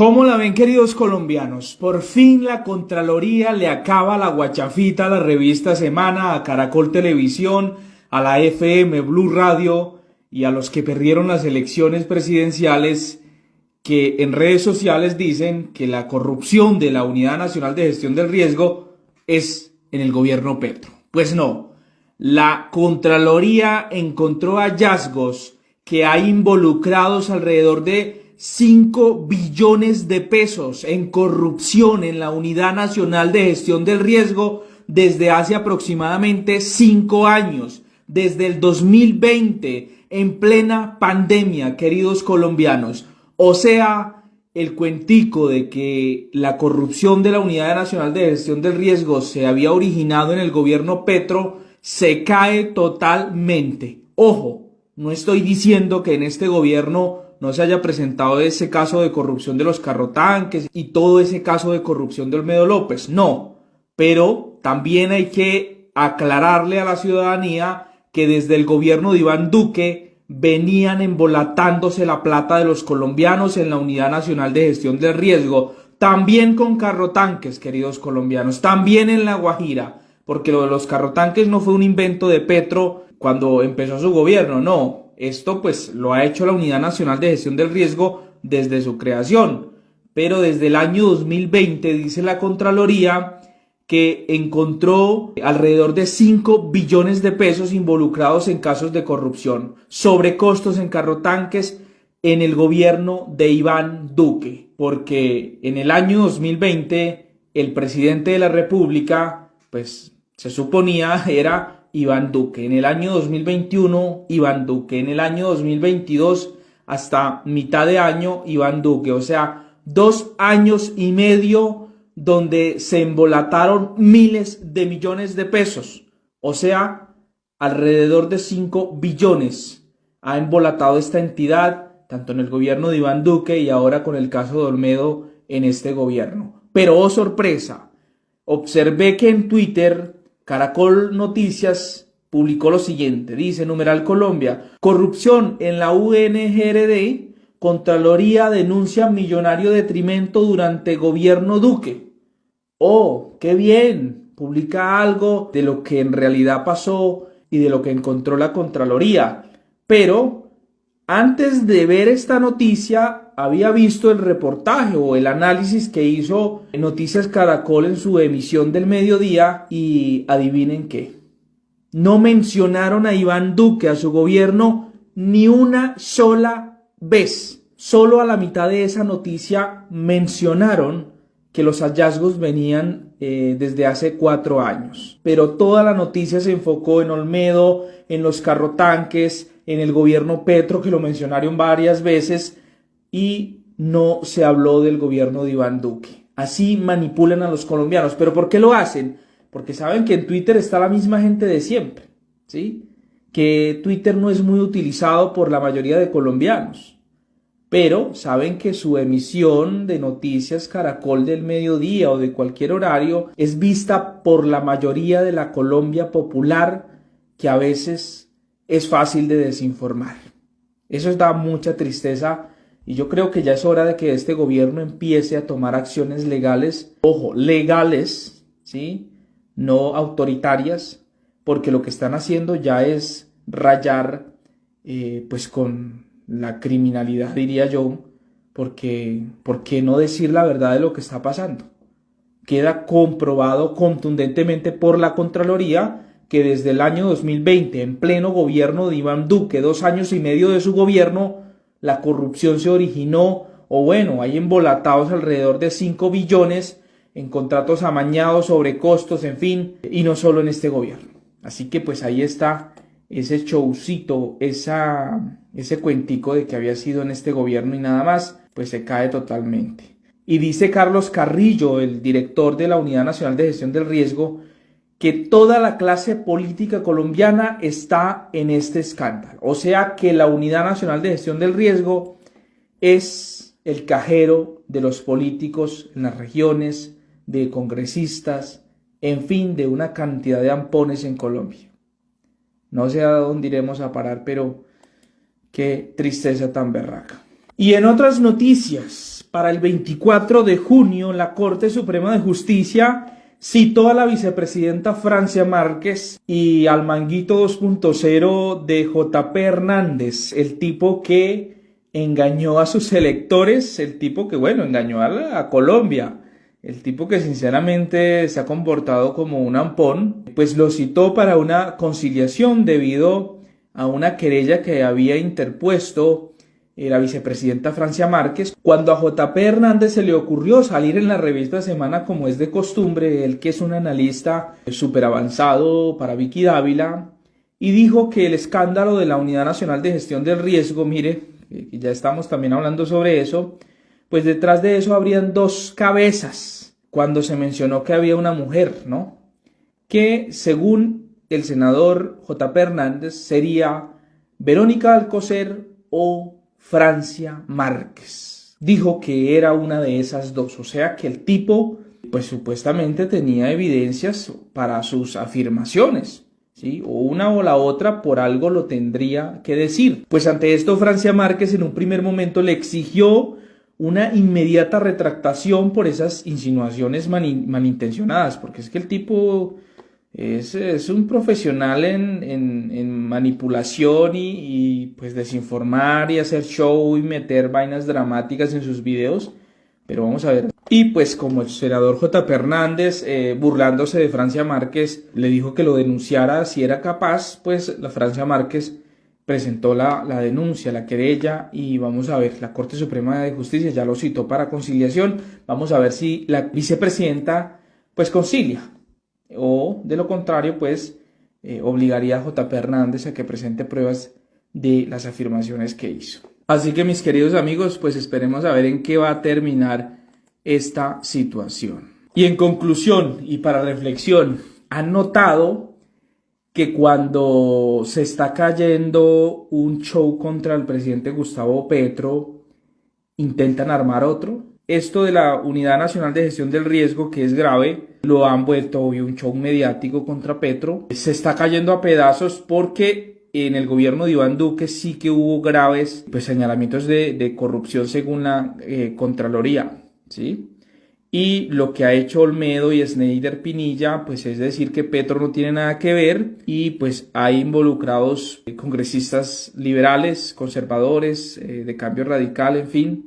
¿Cómo la ven, queridos colombianos? Por fin la Contraloría le acaba la guachafita a la revista Semana, a Caracol Televisión, a la FM Blue Radio y a los que perdieron las elecciones presidenciales, que en redes sociales dicen que la corrupción de la Unidad Nacional de Gestión del Riesgo es en el gobierno Petro. Pues no, la Contraloría encontró hallazgos que hay involucrados alrededor de 5 billones de pesos en corrupción en la Unidad Nacional de Gestión del Riesgo desde hace aproximadamente 5 años, desde el 2020, en plena pandemia, queridos colombianos. O sea, el cuentico de que la corrupción de la Unidad Nacional de Gestión del Riesgo se había originado en el gobierno Petro se cae totalmente. Ojo, no estoy diciendo que en este gobierno no se haya presentado ese caso de corrupción de los carrotanques y todo ese caso de corrupción de Olmedo López, no, pero también hay que aclararle a la ciudadanía que desde el gobierno de Iván Duque venían embolatándose la plata de los colombianos en la Unidad Nacional de Gestión del Riesgo, también con carrotanques, queridos colombianos, también en La Guajira, porque lo de los carrotanques no fue un invento de Petro cuando empezó su gobierno, no. Esto pues lo ha hecho la Unidad Nacional de Gestión del Riesgo desde su creación, pero desde el año 2020 dice la Contraloría que encontró alrededor de 5 billones de pesos involucrados en casos de corrupción, sobrecostos en carrotanques en el gobierno de Iván Duque, porque en el año 2020 el presidente de la República pues se suponía era Iván Duque, en el año 2021 Iván Duque, en el año 2022 hasta mitad de año Iván Duque, o sea, 2 años y medio donde se embolataron miles de millones de pesos, o sea, alrededor de 5 billones ha embolatado esta entidad, tanto en el gobierno de Iván Duque y ahora con el caso de Olmedo en este gobierno. Pero oh sorpresa, observé que en Twitter Caracol Noticias publicó lo siguiente, dice, numeral Colombia, corrupción en la UNGRD, Contraloría denuncia millonario detrimento durante gobierno Duque. Oh, qué bien, publica algo de lo que en realidad pasó y de lo que encontró la Contraloría. Pero antes de ver esta noticia, había visto el reportaje o el análisis que hizo Noticias Caracol en su emisión del mediodía y adivinen qué. No mencionaron a Iván Duque, a su gobierno, ni una sola vez. Solo a la mitad de esa noticia mencionaron que los hallazgos venían desde hace 4 años. Pero toda la noticia se enfocó en Olmedo, en los carrotanques, en el gobierno Petro, que lo mencionaron varias veces, y no se habló del gobierno de Iván Duque. Así manipulan a los colombianos. ¿Pero por qué lo hacen? Porque saben que en Twitter está la misma gente de siempre, ¿sí? Que Twitter no es muy utilizado por la mayoría de colombianos. Pero saben que su emisión de Noticias Caracol del mediodía o de cualquier horario es vista por la mayoría de la Colombia popular, que a veces es fácil de desinformar. Eso da mucha tristeza y yo creo que ya es hora de que este gobierno empiece a tomar acciones legales, ojo, legales, ¿sí? No autoritarias, porque lo que están haciendo ya es rayar pues con la criminalidad, diría yo, porque ¿por qué no decir la verdad de lo que está pasando? Queda comprobado contundentemente por la Contraloría que desde el año 2020, en pleno gobierno de Iván Duque, 2 años y medio de su gobierno, la corrupción se originó, o bueno, hay embolatados alrededor de 5 billones en contratos amañados, sobrecostos, en fin, y no solo en este gobierno. Así que pues ahí está ese showcito, ese cuentico de que había sido en este gobierno y nada más, pues se cae totalmente. Y dice Carlos Carrillo, el director de la Unidad Nacional de Gestión del Riesgo, que toda la clase política colombiana está en este escándalo. O sea que la Unidad Nacional de Gestión del Riesgo es el cajero de los políticos en las regiones, de congresistas, en fin, de una cantidad de ampones en Colombia. No sé a dónde iremos a parar, pero qué tristeza tan berraca. Y en otras noticias, para el 24 de junio, la Corte Suprema de Justicia citó a la vicepresidenta Francia Márquez y al manguito 2.0 de JP Hernández, el tipo que engañó a sus electores, el tipo que, bueno, engañó a Colombia, el tipo que sinceramente se ha comportado como un ampón, pues lo citó para una conciliación debido a una querella que había interpuesto la vicepresidenta Francia Márquez, cuando a JP Hernández se le ocurrió salir en la revista Semana como es de costumbre, él que es un analista súper avanzado para Vicky Dávila, y dijo que el escándalo de la Unidad Nacional de Gestión del Riesgo, mire, ya estamos también hablando sobre eso, pues detrás de eso habrían dos cabezas, cuando se mencionó que había una mujer, ¿no? Que según el senador JP Hernández sería Verónica Alcocer o Francia Márquez. Dijo que era una de esas dos, o sea que el tipo pues supuestamente tenía evidencias para sus afirmaciones, ¿sí? O una o la otra por algo lo tendría que decir. Pues ante esto Francia Márquez en un primer momento le exigió una inmediata retractación por esas insinuaciones malintencionadas, porque es que el tipo es un profesional en manipulación y pues desinformar y hacer show y meter vainas dramáticas en sus videos. Pero vamos a ver. Y pues como el senador JP Hernández, burlándose de Francia Márquez, le dijo que lo denunciara si era capaz, pues la Francia Márquez presentó la denuncia, la querella, y vamos a ver, la Corte Suprema de Justicia ya lo citó para conciliación. Vamos a ver si la vicepresidenta pues concilia, o de lo contrario pues obligaría a JP Hernández a que presente pruebas de las afirmaciones que hizo. Así que mis queridos amigos, pues esperemos a ver en qué va a terminar esta situación. Y en conclusión y para reflexión, ¿han notado que cuando se está cayendo un show contra el presidente Gustavo Petro, intentan armar otro? Esto de la Unidad Nacional de Gestión del Riesgo, que es grave, lo han vuelto hoy un show mediático contra Petro. Se está cayendo a pedazos porque en el gobierno de Iván Duque sí que hubo graves pues, señalamientos de corrupción según la Contraloría, ¿sí? Y lo que ha hecho Olmedo y Schneider Pinilla, pues es decir que Petro no tiene nada que ver y pues hay involucrados congresistas liberales, conservadores, de cambio radical, en fin.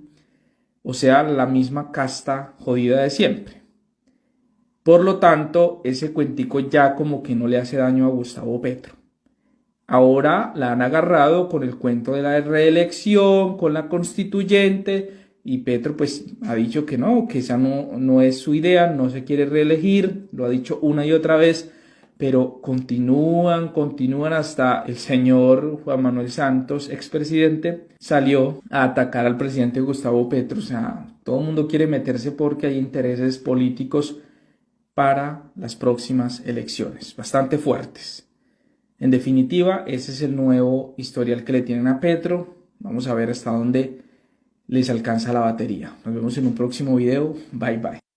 O sea, la misma casta jodida de siempre. Por lo tanto, ese cuentico ya como que no le hace daño a Gustavo Petro. Ahora la han agarrado con el cuento de la reelección, con la constituyente, y Petro pues ha dicho que no, que esa no es su idea, no se quiere reelegir, lo ha dicho una y otra vez, pero continúan hasta el señor Juan Manuel Santos, expresidente, salió a atacar al presidente Gustavo Petro. O sea, todo el mundo quiere meterse porque hay intereses políticos para las próximas elecciones, bastante fuertes. En definitiva, ese es el nuevo historial que le tienen a Petro. Vamos a ver hasta dónde les alcanza la batería. Nos vemos en un próximo video. Bye bye.